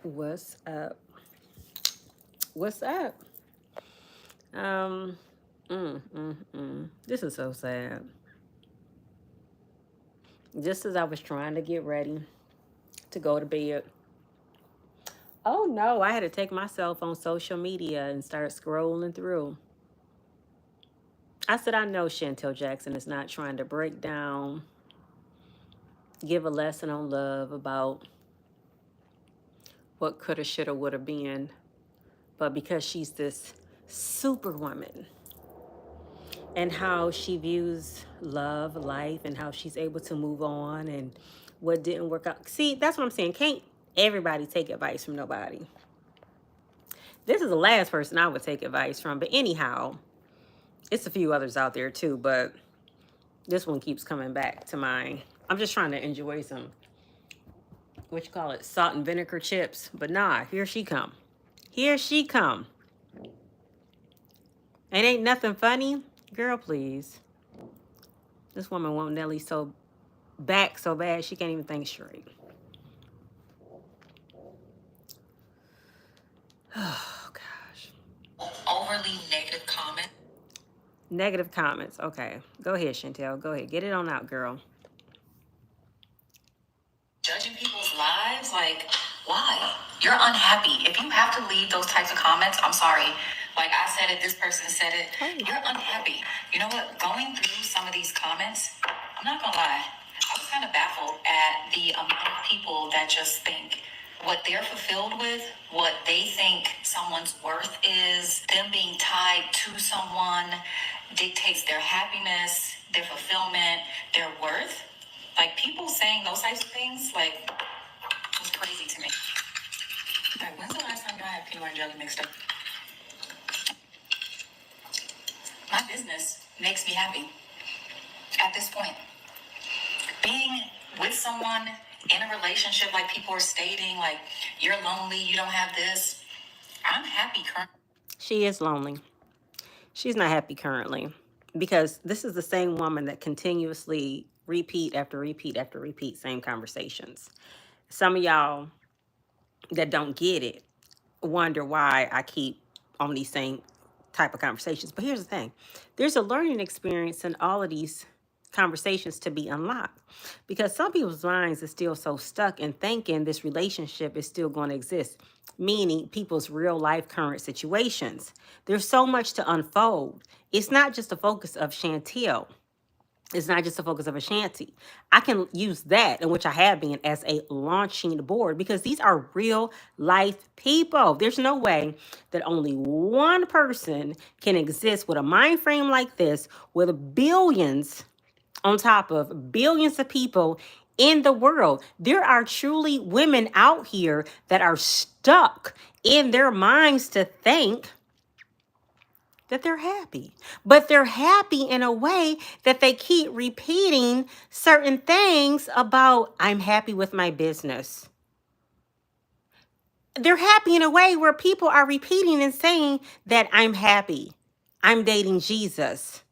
What's up? What's up? Um, This is so sad. Just as I was trying to get ready to go to bed, oh no, I had to take myself on social media and start scrolling through. I said, I know Shantel Jackson is not trying to break down, give a lesson on love about what coulda, shoulda, woulda been, but because she's this superwoman and how she views love, life, and how she's able to move on and what didn't work out. See, that's what I'm saying. Can't everybody take advice from nobody? This is the last person I would take advice from. But anyhow, it's a few others out there too, but this one keeps coming back to mind. I'm just trying to enjoy some, what you call it, salt and vinegar chips. But nah, here she come. Here she come. And ain't nothing funny. Girl, please. This woman want Nelly so back so bad she can't even think straight. Oh, gosh. Overly negative comment. Negative comments. Okay. Go ahead, Chantel. Go ahead. Get it on out, girl. Judging people's lives, like, why? You're unhappy. If you have to leave those types of comments, I'm sorry. Like I said it, this person said it. Hey. You're unhappy. You know what? Going through some of these comments, I'm not gonna lie. I was kind of baffled at the amount of people that just think what they're fulfilled with, what they think someone's worth is, them being tied to someone dictates their happiness, their fulfillment, their worth. Like, people saying those types of things, like, was crazy to me. Like, when's the last time I had peanut and jelly mixed up? My business makes me happy at this point. Being with someone in a relationship, like people are stating, like, you're lonely, you don't have this. I'm happy currently. She is lonely. She's not happy currently because this is the same woman that continuously repeat after repeat after repeat same conversations. Some of y'all that don't get it wonder why I keep on these same type of conversations. But here's the thing. There's a learning experience in all of these conversations to be unlocked because some people's minds are still so stuck in thinking this relationship is still going to exist, meaning people's real life current situations. There's so much to unfold. It's not just the focus of Chantel. It's not just the focus of Ashanti. I can use that, in which I have been, as a launching board because these are real life people. There's no way that only one person can exist with a mind frame like this, with billions on top of billions of people in the world. There are truly women out here that are stuck in their minds to think that they're happy. But they're happy in a way that they keep repeating certain things about, I'm happy with my business. They're happy in a way where people are repeating and saying that I'm happy. I'm dating Jesus.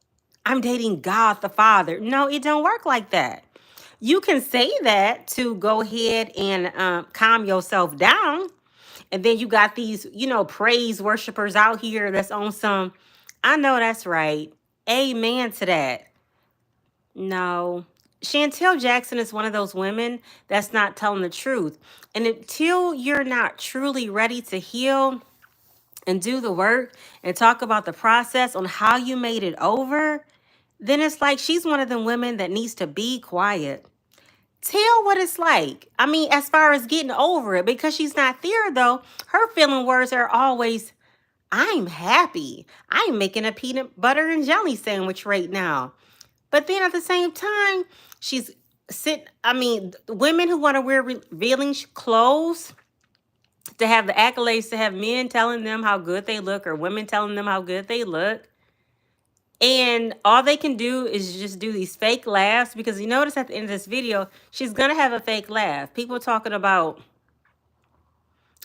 I'm dating God the Father. No, it don't work like that. You can say that to go ahead and calm yourself down. And then you got these, praise worshipers out here that's on some, I know that's right. Amen to that. No. Shantel Jackson is one of those women that's not telling the truth. And until you're not truly ready to heal and do the work and talk about the process on how you made it over, then it's like she's one of them women that needs to be quiet. Tell what it's like. I mean, as far as getting over it, because she's not there though, her feeling words are always, I'm happy. I'm making a peanut butter and jelly sandwich right now. But then at the same time, she's women who want to wear revealing clothes to have the accolades, to have men telling them how good they look or women telling them how good they look. And all they can do is just do these fake laughs, because you notice at the end of this video, she's going to have a fake laugh. People talking about,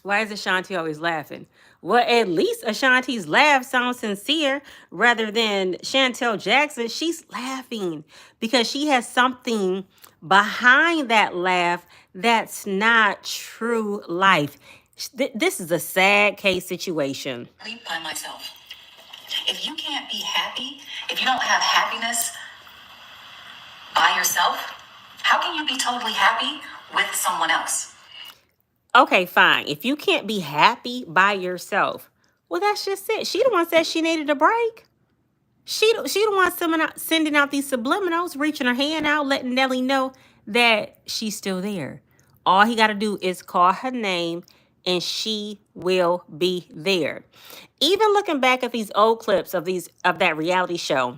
why is Ashanti always laughing? Well, at least Ashanti's laugh sounds sincere rather than Shantel Jackson. She's laughing because she has something behind that laugh that's not true life. This is a sad case situation. By myself. If you can't be happy, if you don't have happiness by yourself, how can you be totally happy with someone else? Okay, fine. If you can't be happy by yourself, well, that's just it. She the one said she needed a break. She the one sending out these subliminals, reaching her hand out, letting Nelly know that she's still there. All he got to do is call her name, and she will be there. Even looking back at these old clips of that reality show,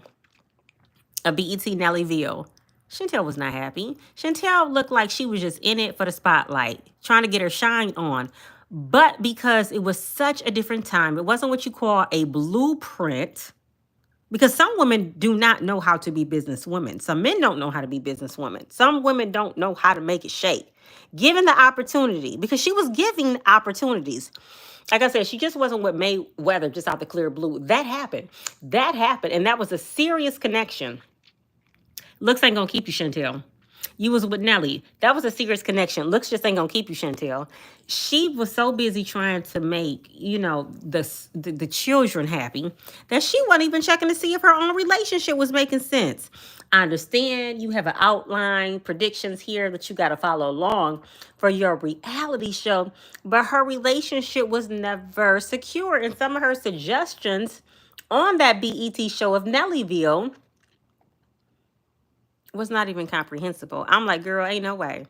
a BET Nellyville, Chantel was not happy. Chantel looked like she was just in it for the spotlight, trying to get her shine on. But because it was such a different time, it wasn't what you call a blueprint. Because some women do not know how to be businesswomen. Some men don't know how to be businesswomen. Some women don't know how to make it shake. Given the opportunity, because she was giving opportunities. Like I said, she just wasn't with Mayweather just out the clear blue. That happened. That happened. And that was a serious connection. Looks ain't gonna keep you, Chantel. You was with Nelly. That was a serious connection. Looks just ain't gonna keep you, Chantel. She was so busy trying to make, the children happy that she wasn't even checking to see if her own relationship was making sense. I understand you have an outline, predictions here that you got to follow along for your reality show, but her relationship was never secure. And some of her suggestions on that BET show of Nellyville was not even comprehensible. I'm like, girl, ain't no way.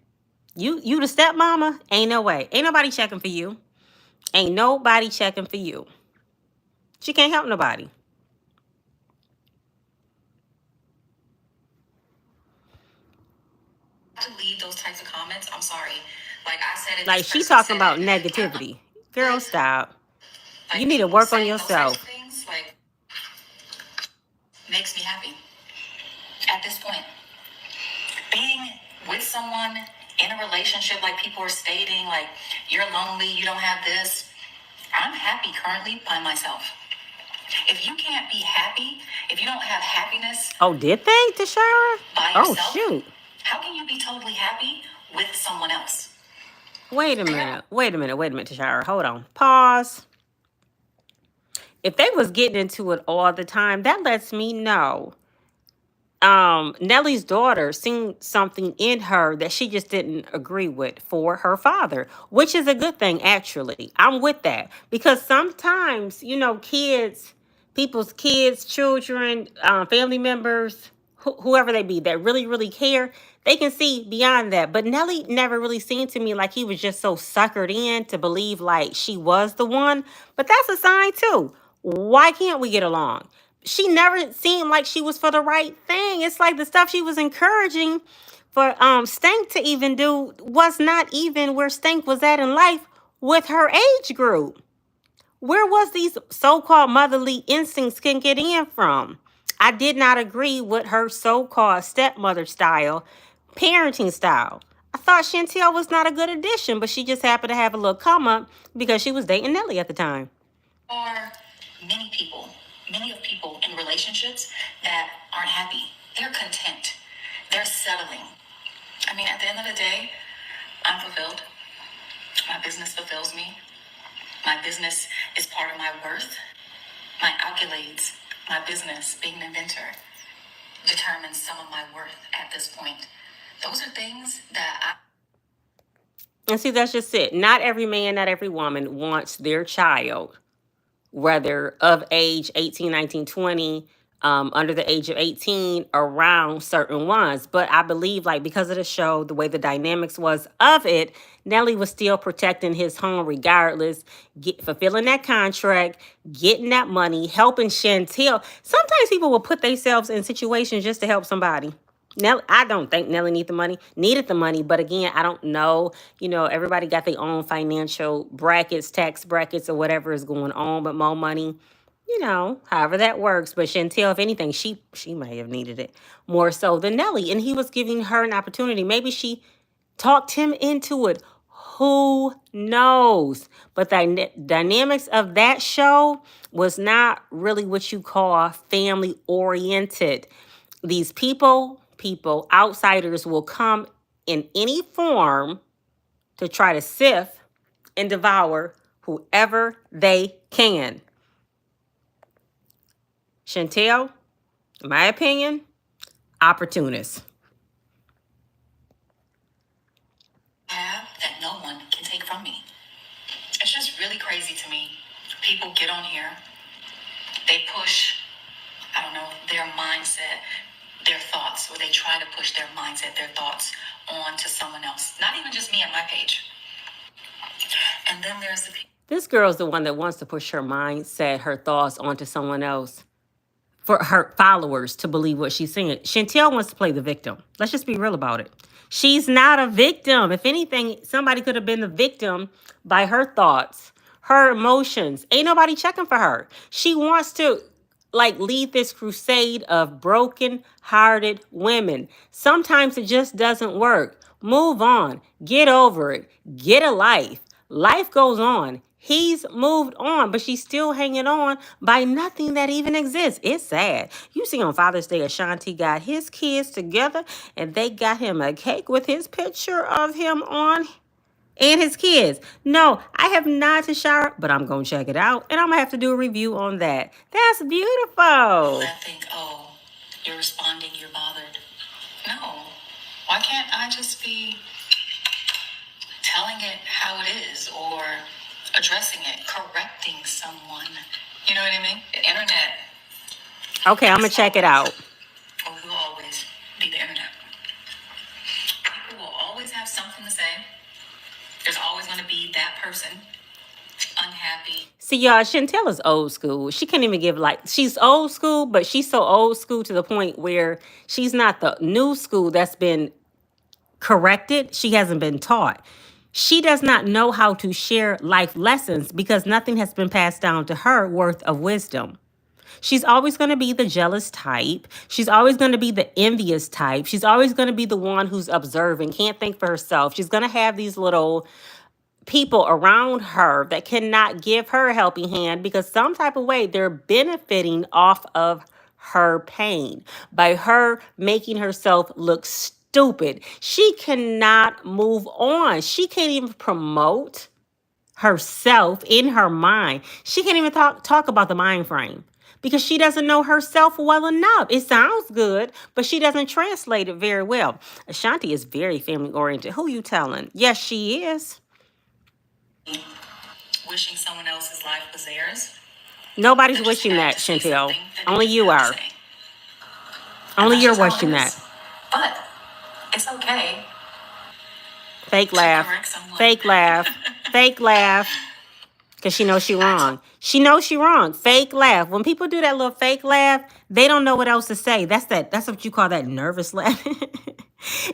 You the stepmama? Ain't no way. Ain't nobody checking for you. Ain't nobody checking for you. She can't help nobody. To leave those types of comments, I'm sorry. Like I said, like she talking about negativity. Girl, stop. Like, you need to work on yourself. Things, like, makes me happy. At this point, being with someone in a relationship, like people are stating, like you're lonely, you don't have this. I'm happy currently by myself. If you can't be happy, if you don't have happiness, oh, did they, Tashara? By yourself, oh shoot! How can you be totally happy with someone else? Wait a minute, Tashara. Hold on. Pause. If they was getting into it all the time, that lets me know Nelly's daughter seen something in her that she just didn't agree with for her father, which is a good thing, actually. I'm with that because sometimes, people's kids, children, family members, whoever they be that really, really care, they can see beyond that. But Nelly never really seemed to me like he was just so suckered in to believe like she was the one. But that's a sign too. Why can't we get along? She never seemed like she was for the right thing. It's like the stuff she was encouraging for Stank to even do was not even where Stank was at in life with her age group. Where was these so-called motherly instincts can get in from? I did not agree with her so-called stepmother style, parenting style. I thought Chantel was not a good addition, but she just happened to have a little come up because she was dating Nelly at the time. Or many of people in relationships that aren't happy. They're content. They're settling. I mean, at the end of the day, I'm fulfilled. My business fulfills me. My business is part of my worth. My accolades, my business, being an inventor, determines some of my worth at this point. Those are things that And see, that's just it. Not every man, not every woman wants their child, whether of age 18, 19, 20, under the age of 18, around certain ones. But I believe, like, because of the show, the way the dynamics was of it, Nelly was still protecting his home regardless, fulfilling that contract, getting that money, helping Chantel. Sometimes people will put themselves in situations just to help somebody. Nelly, I don't think Nelly needed the money, but again, I don't know. Everybody got their own financial brackets, tax brackets, or whatever is going on, but more money, however that works. But Chantel, if anything, she may have needed it more so than Nelly, and he was giving her an opportunity. Maybe she talked him into it. Who knows? But the dynamics of that show was not really what you call family oriented. These people, outsiders will come in any form to try to sift and devour whoever they can. Chantel, in my opinion, opportunist. Have that no one can take from me. It's just really crazy to me. People get on here, they push, I don't know, their mindset, their thoughts, or they try to push their mindset, their thoughts on to someone else. Not even just me on my page. And then there's the people. This girl's the one that wants to push her mindset, her thoughts onto someone else for her followers to believe what she's saying. Chantel wants to play the victim. Let's just be real about it. She's not a victim. If anything, somebody could have been the victim by her thoughts, her emotions. Ain't nobody checking for her. She wants to lead this crusade of broken-hearted women. Sometimes it just doesn't work. Move on. Get over it. Get a life. Life goes on. He's moved on, but she's still hanging on by nothing that even exists. It's sad. You see on Father's Day, Ashanti got his kids together and they got him a cake with his picture of him on and his kids. No, I have not to shower, but I'm going to check it out and I'm going to have to do a review on that. That's beautiful. I think, oh, you're responding, you're bothered. No. Why can't I just be telling it how it is or addressing it, correcting someone? You know what I mean? The internet. Okay, I'm going to check it out. Or will always be the internet. People will always have something to say. There's always going to be that person unhappy. See, y'all, Chantel is old school. She can't even give she's old school, but she's so old school to the point where she's not the new school that's been corrected. She hasn't been taught. She does not know how to share life lessons because nothing has been passed down to her worth of wisdom. She's always going to be the jealous type. She's always going to be the envious type. She's always going to be the one who's observing, can't think for herself. She's going to have these little people around her that cannot give her a helping hand because some type of way they're benefiting off of her pain by her making herself look stupid. She cannot move on. She can't even promote herself in her mind. She can't even talk about the mind frame because she doesn't know herself well enough. It sounds good, but she doesn't translate it very well. Ashanti is very family oriented. Who you telling? Yes, she is. Wishing someone else's life was theirs. Nobody's wishing that, Chantel. Only you are. Only you're wishing that. But it's okay. Fake laugh. Fake laugh. Fake laugh. Because she knows she wrong. She knows she wrong. Fake laugh. When people do that little fake laugh, they don't know what else to say. That's what you call that nervous laugh.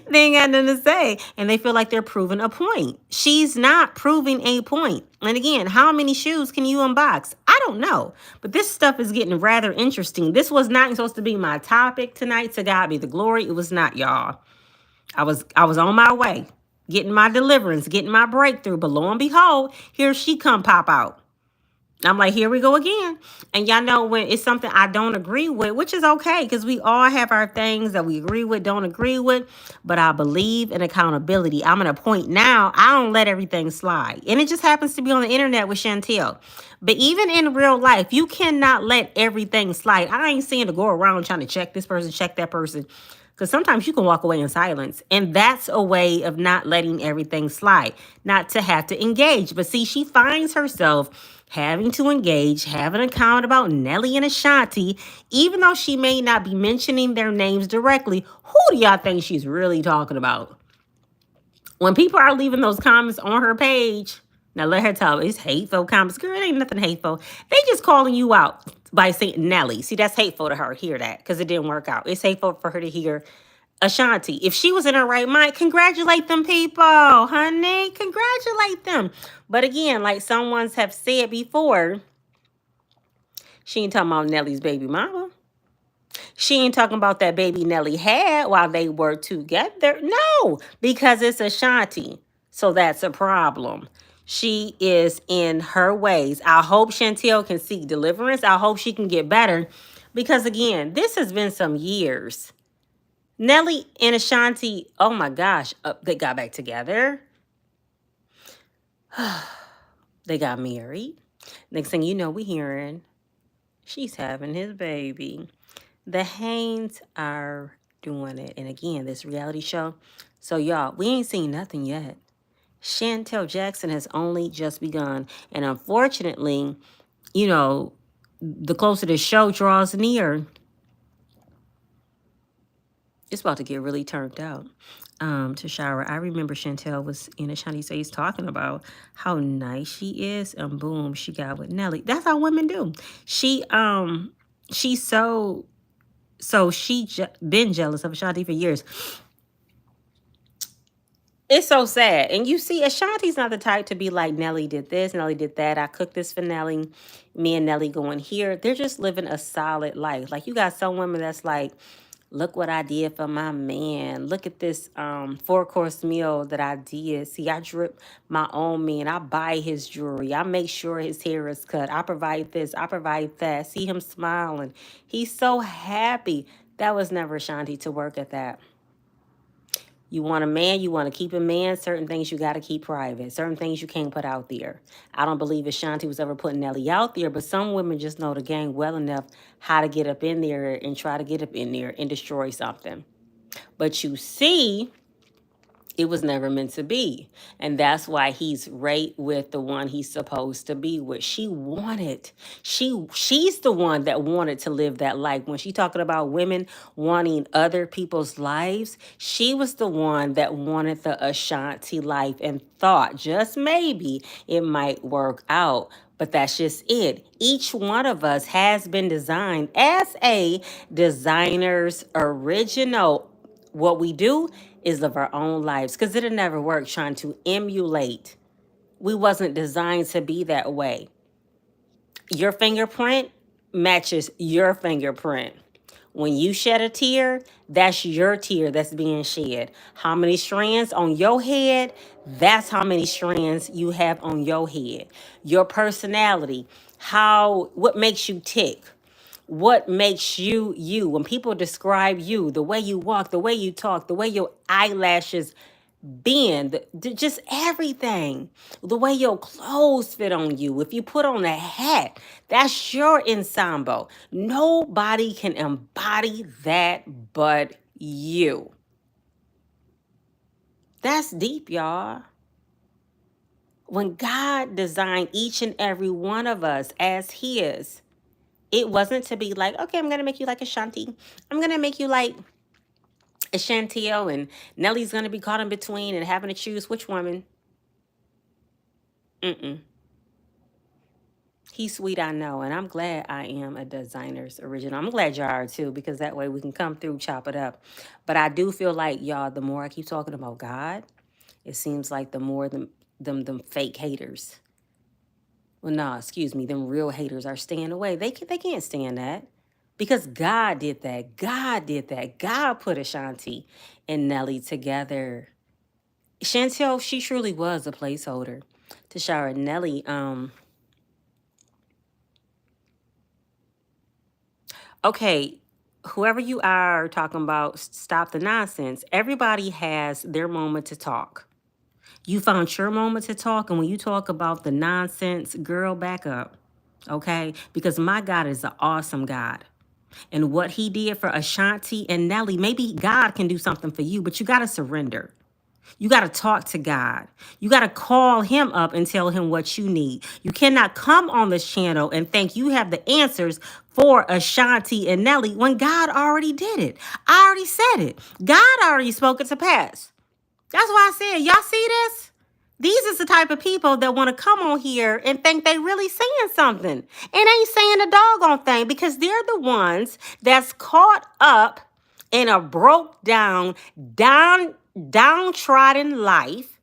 They ain't got nothing to say. And they feel like they're proving a point. She's not proving a point. And again, how many shoes can you unbox? I don't know. But this stuff is getting rather interesting. This was not supposed to be my topic tonight. To God be the glory. It was not, y'all. I was on my way, getting my deliverance, getting my breakthrough. But lo and behold, here she come pop out. I'm like, here we go again. And y'all know when it's something I don't agree with, which is okay, because we all have our things that we agree with, don't agree with. But I believe in accountability. I'm at a point now, I don't let everything slide. And it just happens to be on the internet with Chantel. But even in real life, you cannot let everything slide. I ain't seeing to go around trying to check this person, check that person. Because sometimes you can walk away in silence. And that's a way of not letting everything slide. Not to have to engage. But see, she finds herself having to engage, have an account about Nelly and Ashanti, even though she may not be mentioning their names directly. Who do y'all think she's really talking about? When people are leaving those comments on her page, now let her tell it's hateful comments. Girl, it ain't nothing hateful. They just calling you out by saying Nelly. See, that's hateful to her. Hear that, because it didn't work out. It's hateful for her to hear Ashanti. If she was in her right mind, congratulate them people, honey. Congratulate them. But again, like someone's have said before, she ain't talking about Nelly's baby mama. She ain't talking about that baby Nelly had while they were together. No, because it's Ashanti. So that's a problem. She is in her ways. I hope Chantel can seek deliverance. I hope she can get better. Because again, this has been some years. Nelly and Ashanti, oh my gosh, they got back together. They got married. Next thing you know, we hearing she's having his baby. The Haynes are doing it. And again, this reality show. So y'all, we ain't seen nothing yet. Shantel Jackson has only just begun. And unfortunately, you know, the closer the show draws near, it's about to get really turned out. To Shara, I remember Chantel was in Ashanti Haynes talking about how nice she is, and boom, she got with Nelly. That's how women do. She's so been jealous of Ashanti for years. It's so sad. And you see, Ashanti's not the type to be like, Nelly did this, Nelly did that. I cooked this for Nelly. Me and Nelly going here. They're just living a solid life. Like, you got some women that's like, look what I did for my man. Look at this 4-course meal that I did. See, I drip my own man. I buy his jewelry. I make sure his hair is cut. I provide this. I provide that. See him smiling. He's so happy. That was never Ashanti to work at that. You want a man, you want to keep a man. Certain things you got to keep private. Certain things you can't put out there. I don't believe Ashanti was ever putting Nelly out there, but some women just know the game well enough how to get up in there and try to get up in there and destroy something. But you see, it was never meant to be. And that's why he's right with the one he's supposed to be with. She wanted, she's the one that wanted to live that life. When she talking about women wanting other people's lives, she was the one that wanted the Ashanti life and thought just maybe it might work out. But that's just it. Each one of us has been designed as a designer's original. What we do is live our own lives, because it'll never work trying to emulate. We wasn't designed to be that way. Your fingerprint matches your fingerprint. When you shed a tear, that's your tear that's being shed. How many strands on your head? That's how many strands you have on your head. Your personality, what makes you tick? What makes you you? When people describe you, the way you walk, the way you talk, the way your eyelashes bend, just everything, the way your clothes fit on you. If you put on a hat, that's your ensemble. Nobody can embody that but you. That's deep, y'all. When God designed each and every one of us as his, it wasn't to be like, okay, I'm going to make you like Ashanti. I'm going to make you like Chantel, and Nelly's going to be caught in between and having to choose which woman. Mm-mm. He's sweet, I know, and I'm glad I am a designer's original. I'm glad y'all are too, because that way we can come through, chop it up. But I do feel like, y'all, the more I keep talking about God, it seems like the more them fake haters. Well, no, excuse me, them real haters are staying away. They can't stand that. Because God did that. God did that. God put Ashanti and Nelly together. Chantel, she truly was a placeholder. Tashara, Nelly, okay, whoever you are talking about, stop the nonsense. Everybody has their moment to talk. You found your moment to talk, and when you talk about the nonsense, girl, back up, okay? Because my God is an awesome God. And what he did for Ashanti and Nelly, maybe God can do something for you, but you got to surrender. You got to talk to God. You got to call him up and tell him what you need. You cannot come on this channel and think you have the answers for Ashanti and Nelly when God already did it. I already said it. God already spoke it to pass. That's why I said, y'all see this? These is the type of people that want to come on here and think they really saying something and ain't saying a doggone thing, because they're the ones that's caught up in a broke downtrodden life,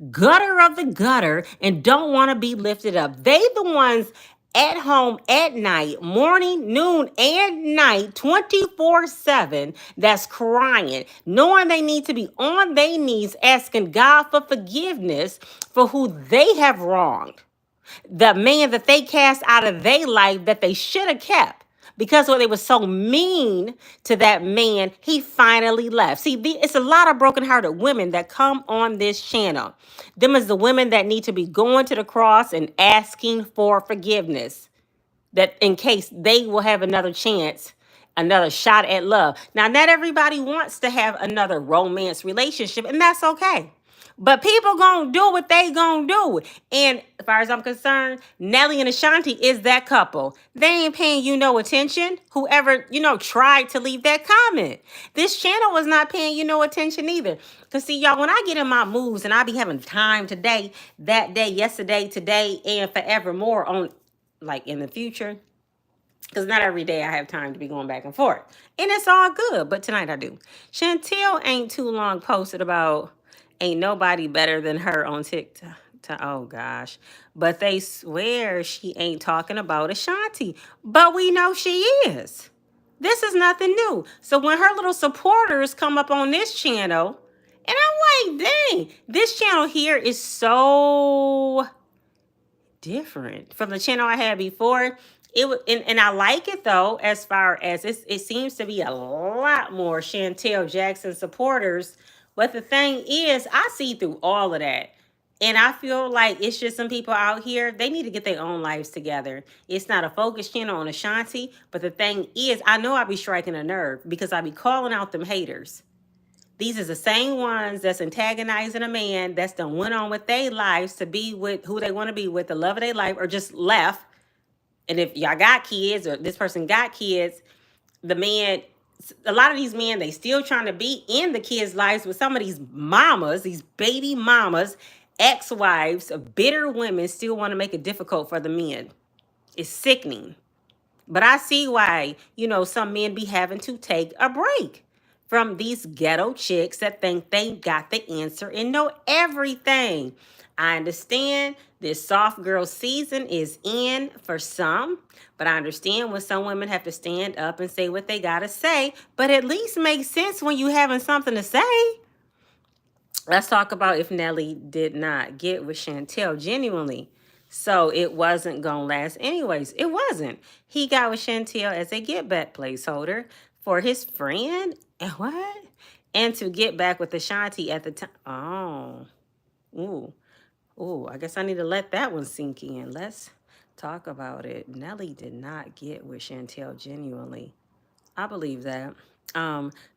gutter of the gutter, and don't want to be lifted up. They the ones at home at night, morning, noon, and night, 24/7, that's crying, knowing they need to be on their knees asking God for forgiveness for who they have wronged. The man that they cast out of their life that they should have kept. because when they were so mean to that man, he finally left. See, it's a lot of broken-hearted women that come on this channel. Them is the women that need to be going to the cross and asking for forgiveness, that in case they will have another chance, another shot at love. Now, not everybody wants to have another romance relationship, and that's okay. But people gonna do what they gonna do. And as far as I'm concerned, Nelly and Ashanti is that couple. They ain't paying you no attention. Whoever, tried to leave that comment. This channel was not paying you no attention either. Cause see, y'all, when I get in my moves and I be having time today, that day, yesterday, today, and forevermore on like in the future, because not every day I have time to be going back and forth. And it's all good, but tonight I do. Chantel ain't too long posted about ain't nobody better than her on TikTok. Oh gosh. But they swear she ain't talking about Ashanti. But we know she is. This is nothing new. So when her little supporters come up on this channel, and I'm like, dang, this channel here is so different from the channel I had before. It was, and I like it though, as far as it seems to be a lot more Shantel Jackson supporters. But the thing is, I see through all of that. And I feel like it's just some people out here, they need to get their own lives together. It's not a focus channel on Ashanti. But the thing is, I know I be striking a nerve because I be calling out them haters. These is the same ones that's antagonizing a man that's done went on with their lives to be with who they want to be with, the love of their life, or just left. And if y'all got kids or this person got kids, the man, a lot of these men, they still trying to be in the kids' lives with some of these mamas, these baby mamas, ex-wives, bitter women still want to make it difficult for the men. It's sickening. But I see why, some men be having to take a break from these ghetto chicks that think they got the answer and know everything. I understand this soft girl season is in for some, but I understand when some women have to stand up and say what they got to say, but at least make sense when you having something to say. Let's talk about if Nelly did not get with Chantel genuinely. So it wasn't going to last anyways. It wasn't. He got with Chantel as a get back placeholder for his friend. And what? And to get back with Ashanti at the time. Oh. Ooh. Ooh. I guess I need to let that one sink in. Let's talk about it. Nelly did not get with Chantel genuinely. I believe that.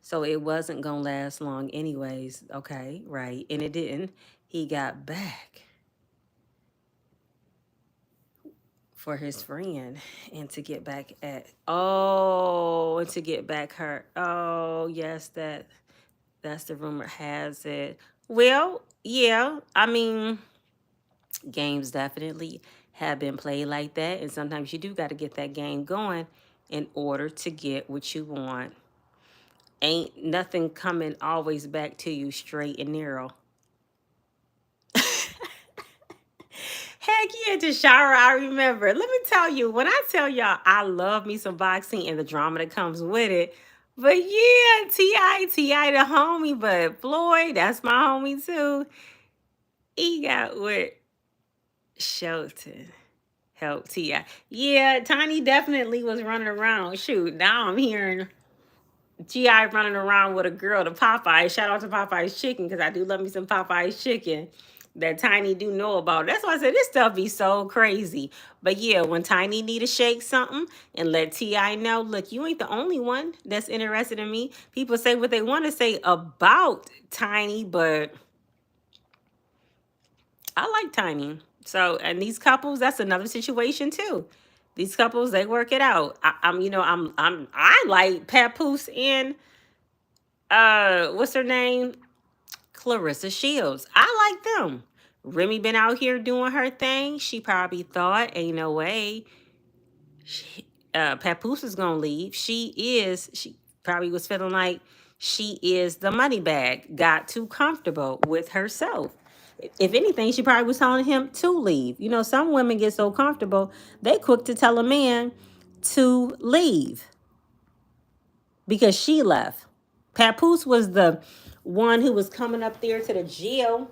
So it wasn't gonna last long anyways. Okay, right. And it didn't. He got back for his friend and to get back at and to get back her. Oh, yes, that's the rumor has it. Well, yeah, I mean, games definitely have been played like that, and sometimes you do got to get that game going in order to get what you want. Ain't nothing coming always back to you straight and narrow. Heck yeah, Tashara, I remember. Let me tell you, when I tell y'all I love me some boxing and the drama that comes with it. But yeah, T.I. the homie, but Floyd, that's my homie too. He got with Shelton. Help T.I. Yeah, Tiny definitely was running around. Shoot, now I'm hearing G.I. running around with a girl to Popeyes. Shout out to Popeyes Chicken because I do love me some Popeyes Chicken that Tiny do know about. That's why I said this stuff be so crazy. But yeah, when Tiny need to shake something and let T.I. know, look, you ain't the only one that's interested in me. People say what they want to say about Tiny, but I like Tiny. So, and these couples, that's another situation too. These couples, they work it out. I like Papoose and what's her name? Clarissa Shields. I like them. Remy been out here doing her thing. She probably thought, ain't no way Papoose is gonna leave. She probably was feeling like she is the money bag, got too comfortable with herself. If anything, she probably was telling him to leave. Some women get so comfortable, they quick to tell a man to leave because she left. Papoose was the one who was coming up there to the jail,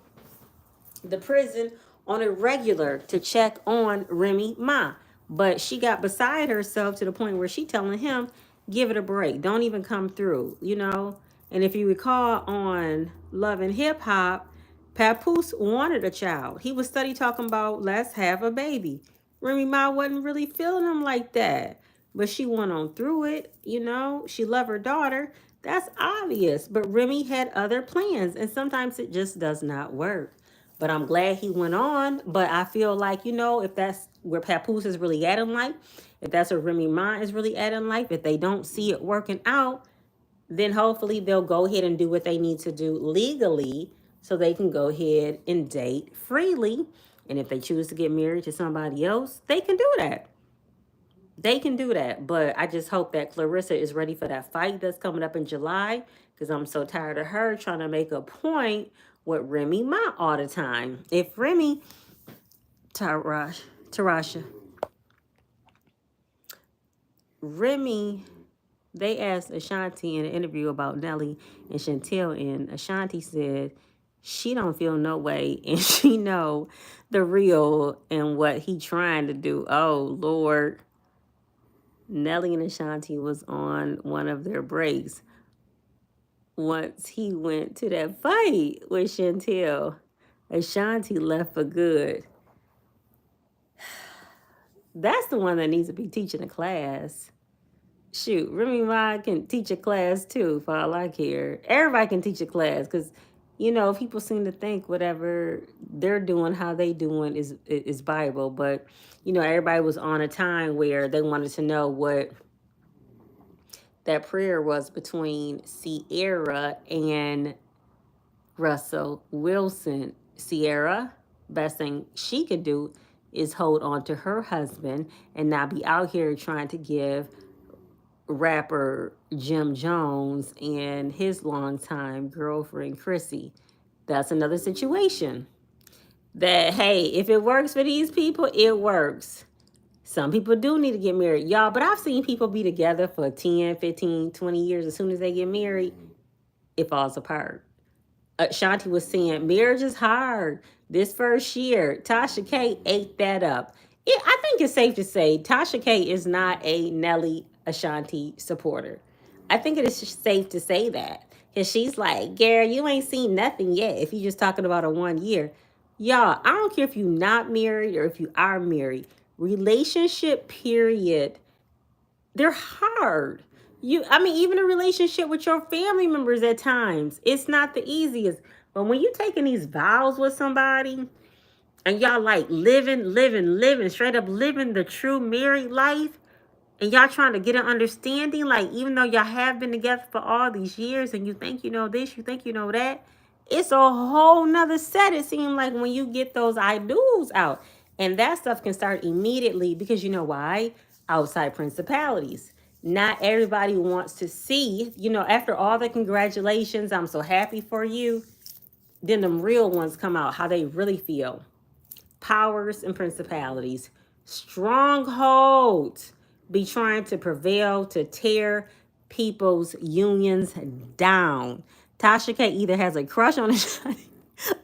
the prison, on a regular to check on Remy Ma. But she got beside herself to the point where she telling him, give it a break. Don't even come through, you know? And if you recall on Love and Hip Hop, Papoose wanted a child. He was study talking about let's have a baby. Remy Ma wasn't really feeling him like that. But she went on through it, you know. She loved her daughter. That's obvious. But Remy had other plans, and sometimes it just does not work. But I'm glad he went on. But I feel like, you know, if that's where Papoose is really at in life, if that's where Remy Ma is really at in life, if they don't see it working out, then hopefully they'll go ahead and do what they need to do legally so they can go ahead and date freely. And if they choose to get married to somebody else, they can do that. They can do that. But I just hope that Clarissa is ready for that fight that's coming up in July because I'm so tired of her trying to make a point with Remy Ma all the time. If Remy, Tarasha, Remy, they asked Ashanti in an interview about Nelly and Chantel, and Ashanti said she don't feel no way and she know the real and what he trying to do. Oh Lord. Nelly and Ashanti was on one of their breaks once he went to that fight with Chantel. Ashanti left for good. That's the one that needs to be teaching a class. Shoot, Remy Ma can teach a class too, for all I care. Everybody can teach a class because, you know, people seem to think whatever they're doing, how they doing is Bible. But, you know, everybody was on a time where they wanted to know what that prayer was between Sierra and Russell Wilson. Sierra, best thing she could do is hold on to her husband and not be out here trying to give rapper Jim Jones and his longtime girlfriend Chrissy. That's another situation. That, hey, if it works for these people, it works. Some people do need to get married, y'all, but I've seen people be together for 10, 15, 20 years. As soon as they get married, it falls apart. Shanti was saying marriage is hard. This first year, Tasha K ate that up. I think it's safe to say Tasha K is not a Nelly Ashanti supporter. I think it is safe to say that. Because she's like, Gary, you ain't seen nothing yet if you're just talking about a 1 year. Y'all, I don't care if you're not married or if you are married. Relationship, period, they're hard. I mean, even a relationship with your family members at times, it's not the easiest. But when you taking these vows with somebody and y'all like living, straight up living the true married life, and y'all trying to get an understanding, like even though y'all have been together for all these years and you think you know this, you think you know that, it's a whole nother set. It seems like when you get those I do's out. And that stuff can start immediately because you know why? Outside principalities. Not everybody wants to see, you know, after all the congratulations, I'm so happy for you. Then them real ones come out, how they really feel. Powers and principalities, strongholds be trying to prevail to tear people's unions down. Tasha K either has a crush on Ashanti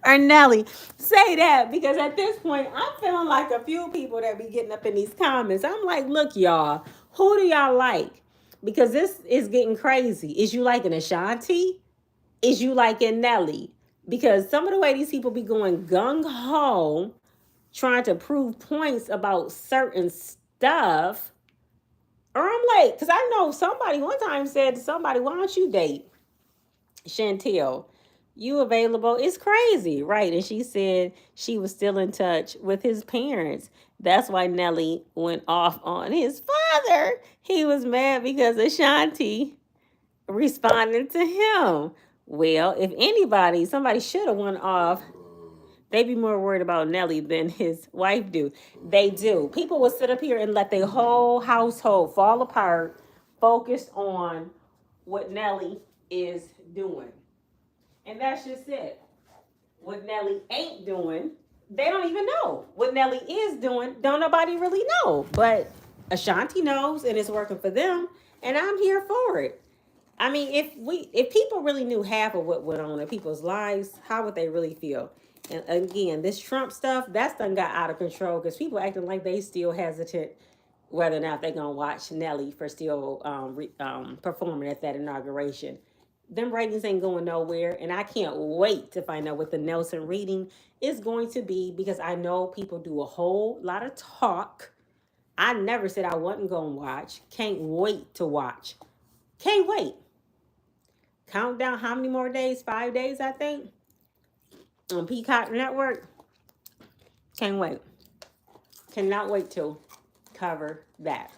or Nelly. Say that because at this point, I'm feeling like a few people that be getting up in these comments. I'm like, look, y'all, who do y'all like? Because this is getting crazy. Is you liking Ashanti? Is you liking Nelly? Because some of the way these people be going gung ho trying to prove points about certain stuff. Or I'm like, because I know somebody one time said to somebody, why don't you date Chantel? You available? It's crazy, right? And she said she was still in touch with his parents. That's why Nelly went off on his father. He was mad because Ashanti responded to him. Well, if anybody, somebody should have went off. They be more worried about Nelly than his wife do. They do. People will sit up here and let their whole household fall apart, focused on what Nelly is doing. And that's just it. What Nelly ain't doing, they don't even know. What Nelly is doing, don't nobody really know. But Ashanti knows and it's working for them. And I'm here for it. I mean, if people really knew half of what went on in people's lives, how would they really feel? And again, this Trump stuff, that's done got out of control because people acting like they still hesitant whether or not they're gonna watch Nelly for still performing at that inauguration. Them ratings ain't going nowhere, and I can't wait to find out what the Nelson reading is going to be, because I know people do a whole lot of talk. I never said I wasn't gonna watch. Can't wait to watch. Can't wait. Countdown, how many more days? 5 days, I think, on Peacock Network. Can't wait. Cannot wait to cover that.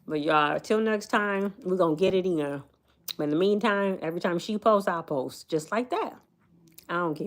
But y'all, till next time, we're going to get it in. But in the meantime, every time she posts, I post. Just like that. I don't care.